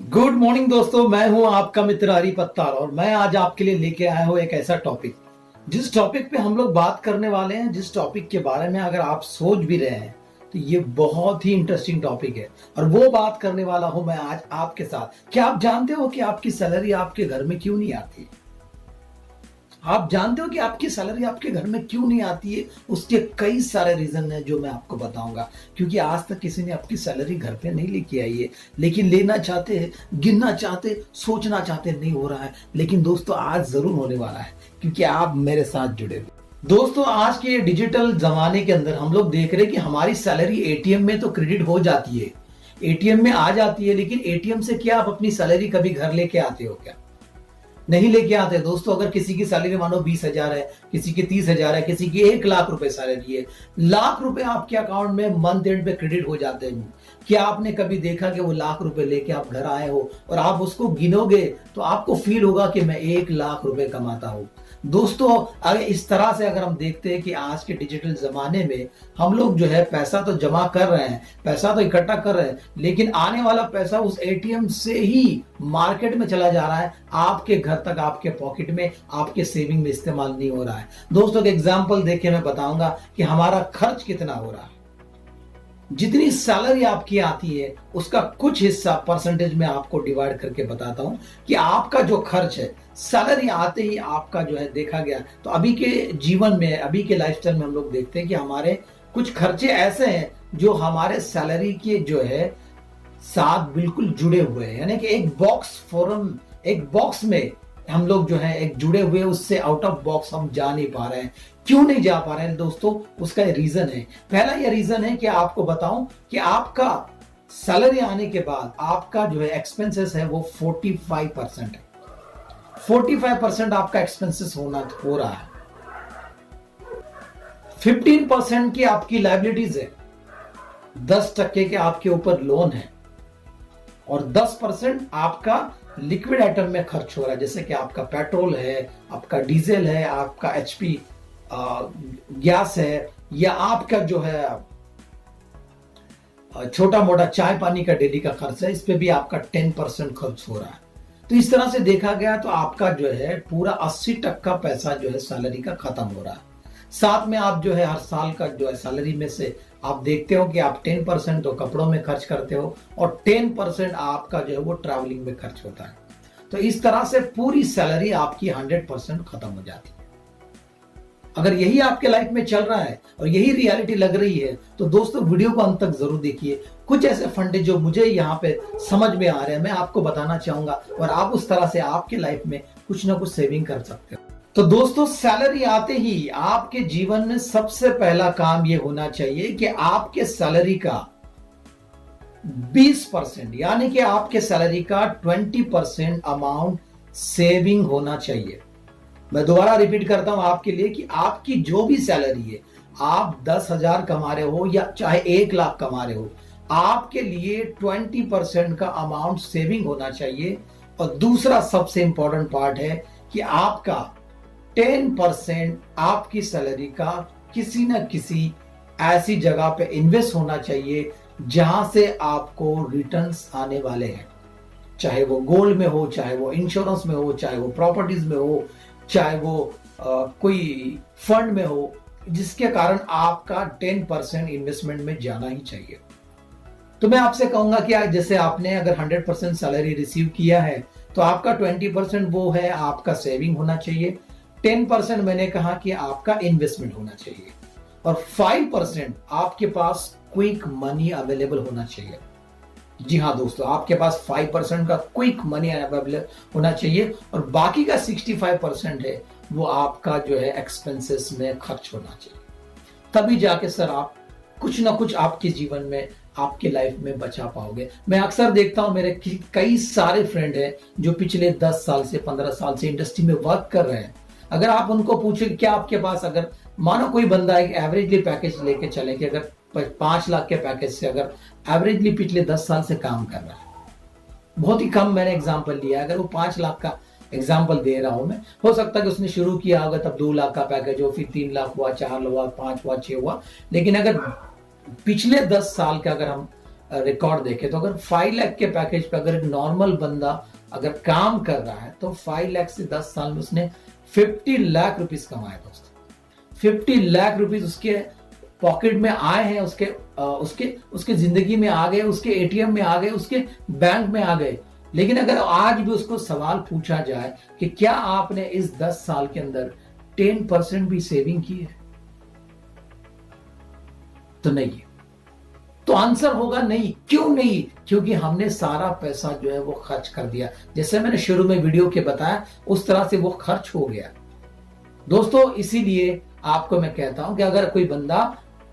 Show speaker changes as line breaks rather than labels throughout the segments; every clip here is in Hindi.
गुड मॉर्निंग दोस्तों, मैं हूं आपका मित्र हरी पत्तार और मैं आज आपके लिए लेके आया हूं एक ऐसा टॉपिक जिस टॉपिक पे हम लोग बात करने वाले हैं। जिस टॉपिक के बारे में अगर आप सोच भी रहे हैं तो ये बहुत ही इंटरेस्टिंग टॉपिक है और वो बात करने वाला हूं मैं आज आपके साथ। क्या आप जानते हो कि आपकी सैलरी आपके घर में क्यों नहीं आती? आप जानते हो कि आपकी सैलरी आपके घर में क्यों नहीं आती है? उसके कई सारे रीजन हैं जो मैं आपको बताऊंगा, क्योंकि आज तक किसी ने आपकी सैलरी घर पे नहीं लेके आई है, लेकिन लेना चाहते हैं, गिनना चाहते, सोचना चाहते, नहीं हो रहा है। लेकिन दोस्तों आज जरूर होने वाला है, क्योंकि आप मेरे साथ जुड़े हुए। दोस्तों आज के डिजिटल जमाने के अंदर हम लोग देख रहे हैं कि हमारी सैलरी एटीएम में तो क्रेडिट हो जाती है, एटीएम में आ जाती है, लेकिन एटीएम से क्या आप अपनी सैलरी कभी घर लेके आते हो? क्या नहीं लेके आते दोस्तों। अगर किसी की सैलरी मानो 20,000 है, किसी की 30,000 है, किसी की 1 लाख रुपए सैलरी है, लाख रुपए आपके अकाउंट में मंथ एंड पे क्रेडिट हो जाते हैं। क्या आपने कभी देखा कि वो लाख रुपए लेके आप घर आए हो और आप उसको गिनोगे तो आपको फील होगा कि मैं 1 लाख रुपए कमाता हूं? दोस्तों अगर इस तरह से अगर हम देखते हैं कि आज के डिजिटल जमाने में हम लोग जो है पैसा तो जमा कर रहे हैं, पैसा तो इकट्ठा कर रहे हैं, लेकिन आने वाला पैसा उस एटीएम से ही मार्केट में चला जा रहा है, आपके घर तक, आपके पॉकेट में, आपके सेविंग में इस्तेमाल नहीं हो रहा है। दोस्तों एक एग्जांपल देके मैं बताऊंगा कि हमारा खर्च कितना हो रहा है। जितनी सैलरी आपकी आती है उसका कुछ हिस्सा परसेंटेज में आपको डिवाइड करके बताता हूं कि आपका जो खर्च है सैलरी आते ही आपका जो है देखा गया। तो अभी के जीवन में, अभी के लाइफस्टाइल में हम लोग देखते हैं कि हमारे कुछ खर्चे ऐसे हैं जो हमारे सैलरी के जो है साथ बिल्कुल जुड़े हुए हैं, यानी कि एक बॉक्स में हम लोग जो है एक जुड़े हुए, उससे आउट ऑफ बॉक्स हम जा नहीं पा रहे हैं। क्यों नहीं जा पा रहे हैं दोस्तों? उसका रीजन है, पहला ये रीजन है कि आपको बताऊं कि आपका सैलरी आने के बाद आपका जो है एक्सपेंसेस है वो 45% है। 45% आपका एक्सपेंसेस हो रहा है। 15% की आपकी लाइबिलिटीज है, 10% के आपके ऊपर लोन है और 10% आपका लिक्विड आइटम में खर्च हो रहा है, जैसे कि आपका पेट्रोल है, आपका डीजल है, आपका एचपी गैस है, या आपका जो है छोटा मोटा चाय पानी का डेली का खर्च है, इस पे भी आपका 10% खर्च हो रहा है। तो इस तरह से देखा गया तो आपका जो है पूरा 80% पैसा जो है सैलरी का खत्म हो रहा है। साथ में आप जो है हर साल का जो है सैलरी में से आप देखते हो कि आप 10% तो कपड़ों में खर्च करते हो और 10% आपका जो है वो ट्रैवलिंग में खर्च होता है। तो इस तरह से पूरी सैलरी आपकी 100% खत्म हो जाती है। अगर यही आपके लाइफ में चल रहा है और यही रियलिटी लग रही है तो दोस्तों वीडियो को अंत तक जरूर देखिए। कुछ ऐसे फंड जो मुझे यहाँ पे समझ में आ रहे हैं मैं आपको बताना चाहूंगा और आप उस तरह से आपके लाइफ में कुछ ना कुछ सेविंग कर सकते हो। तो दोस्तों सैलरी आते ही आपके जीवन में सबसे पहला काम यह होना चाहिए कि आपके सैलरी का 20% यानी कि आपके सैलरी का 20% अमाउंट सेविंग होना चाहिए। मैं दोबारा रिपीट करता हूं आपके लिए कि आपकी जो भी सैलरी है, आप 10,000 कमा रहे हो या चाहे 1 लाख कमा रहे हो, आपके लिए 20% का अमाउंट सेविंग होना चाहिए। और दूसरा सबसे इंपॉर्टेंट पार्ट है कि आपका 10% आपकी सैलरी का किसी न किसी ऐसी जगह पे इन्वेस्ट होना चाहिए जहां से आपको रिटर्न्स आने वाले हैं, चाहे वो गोल्ड में हो, चाहे वो इंश्योरेंस में हो, चाहे वो प्रॉपर्टीज में हो, चाहे वो कोई फंड में हो, जिसके कारण आपका 10% इन्वेस्टमेंट में जाना ही चाहिए। तो मैं आपसे कहूंगा कि जैसे आपने अगर 100% सैलरी रिसीव किया है तो आपका 20% वो है आपका सेविंग होना चाहिए, 10% मैंने कहा कि आपका इन्वेस्टमेंट होना चाहिए और 5% आपके पास क्विक मनी अवेलेबल होना चाहिए। जी हाँ दोस्तों, आपके पास 5% का क्विक मनी अवेलेबल होना चाहिए और बाकी का 65% है वो आपका जो है एक्सपेंसेस में खर्च होना चाहिए। तभी जाके सर आप कुछ ना कुछ आपके जीवन में, आपके लाइफ में बचा पाओगे। मैं अक्सर देखता हूं मेरे कई सारे फ्रेंड हैं जो पिछले 10 साल से 15 साल से इंडस्ट्री में वर्क कर रहे हैं। अगर आप उनको पूछे क्या आपके पास, अगर मानो कोई बंदा एक एवरेजली पैकेज लेके चले कि अगर 5 लाख के पैकेज से अगर एवरेजली पिछले 10 साल से काम कर रहा है, बहुत ही कम मैंने एग्जांपल लिया है, अगर वो 5 लाख का एग्जांपल दे रहा हूं मैं, हो सकता है कि उसने शुरू किया होगा तब 2 लाख का पैकेज हो, फिर 3 लाख हुआ, 4 हुआ, 5 हुआ, 6 हुआ, लेकिन अगर पिछले 10 साल का अगर हम रिकॉर्ड देखें तो अगर 5 लाख के पैकेज पे अगर एक नॉर्मल बंदा अगर काम कर रहा है तो 5 लाख से 10 साल में उसने 50 लाख रुपीस कमाए दोस्तों। 50 लाख रुपीस उसके पॉकेट में आए हैं, उसके जिंदगी में आ गए, उसके एटीएम में आ गए, उसके बैंक में आ गए। लेकिन अगर आज भी उसको सवाल पूछा जाए कि क्या आपने इस 10 साल के अंदर 10% भी सेविंग की है, तो नहीं है। तो आंसर होगा नहीं। क्यों नहीं? क्योंकि हमने सारा पैसा जो है वो खर्च कर दिया। जैसे मैंने शुरू में वीडियो के बताया उस तरह से वो खर्च हो गया दोस्तों। इसीलिए आपको मैं कहता हूं कि अगर कोई बंदा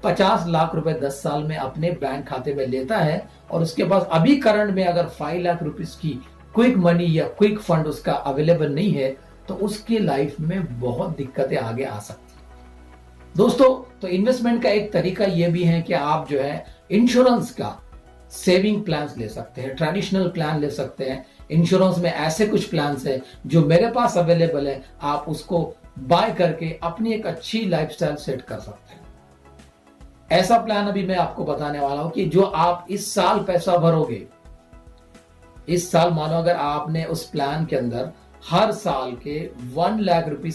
50 लाख रुपए 10 साल में अपने बैंक खाते में लेता है और उसके पास अभी करंट में अगर 5 लाख रुपीस की क्विक मनी या क्विक फंड उसका अवेलेबल नहीं है तो उसकी लाइफ में बहुत दिक्कतें आगे आ सकती हैं दोस्तों। तो इन्वेस्टमेंट का एक तरीका यह भी है कि आप जो है इंश्योरेंस का सेविंग प्लान ले सकते हैं, ट्रेडिशनल प्लान ले सकते हैं। इंश्योरेंस में ऐसे कुछ प्लान है जो मेरे पास अवेलेबल है, आप उसको बाय करके अपनी एक अच्छी लाइफस्टाइल सेट कर सकते हैं। ऐसा प्लान अभी मैं आपको बताने वाला हूं कि जो आप इस साल पैसा भरोगे, इस साल मानो अगर आपने उस प्लान के अंदर हर साल के 1 लाख रुपीज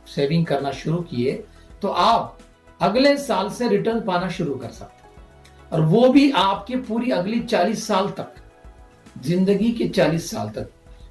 सेविंग करना शुरू किए तो आप अगले साल से रिटर्न पाना शुरू कर सकते हैं। और वो भी आपके पूरी अगली 40 साल तक, जिंदगी के 40 साल तक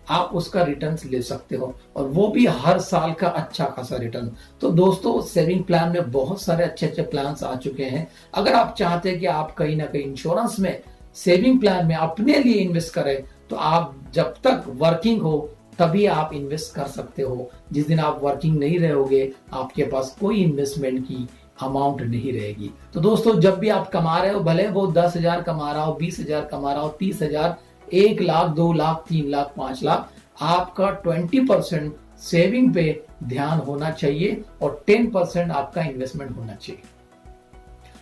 आप उसका रिटर्न ले सकते हो, और वो भी हर साल का अच्छा खासा रिटर्न। तो दोस्तों सेविंग प्लान में बहुत सारे अच्छे अच्छे प्लान्स आ चुके हैं। अगर आप चाहते हैं कि आप कहीं ना कहीं इंश्योरेंस में सेविंग प्लान में अपने लिए इन्वेस्ट करें तो आप जब तक वर्किंग हो तभी आप इन्वेस्ट कर सकते हो। जिस दिन आप वर्किंग नहीं रहोगे आपके पास कोई इन्वेस्टमेंट की अमाउंट नहीं रहेगी। तो दोस्तों जब भी आप कमा रहे हो, भले वो 10,000 कमा रहा हो, 20,000 कमा रहा हो, 30,000, 1 लाख, 2 लाख, 3 लाख, 5 लाख, आपका 20% सेविंग पे ध्यान होना चाहिए और 10% आपका इन्वेस्टमेंट होना चाहिए।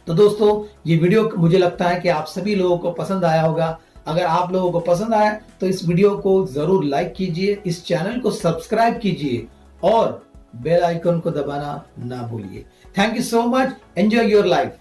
तो दोस्तों ये वीडियो मुझे लगता है कि आप सभी लोगों को पसंद आया होगा। अगर आप लोगों को पसंद आया तो इस वीडियो को जरूर लाइक कीजिए, इस चैनल को सब्सक्राइब कीजिए और बेल आइकन को दबाना ना भूलिए। Thank you so much. Enjoy your life.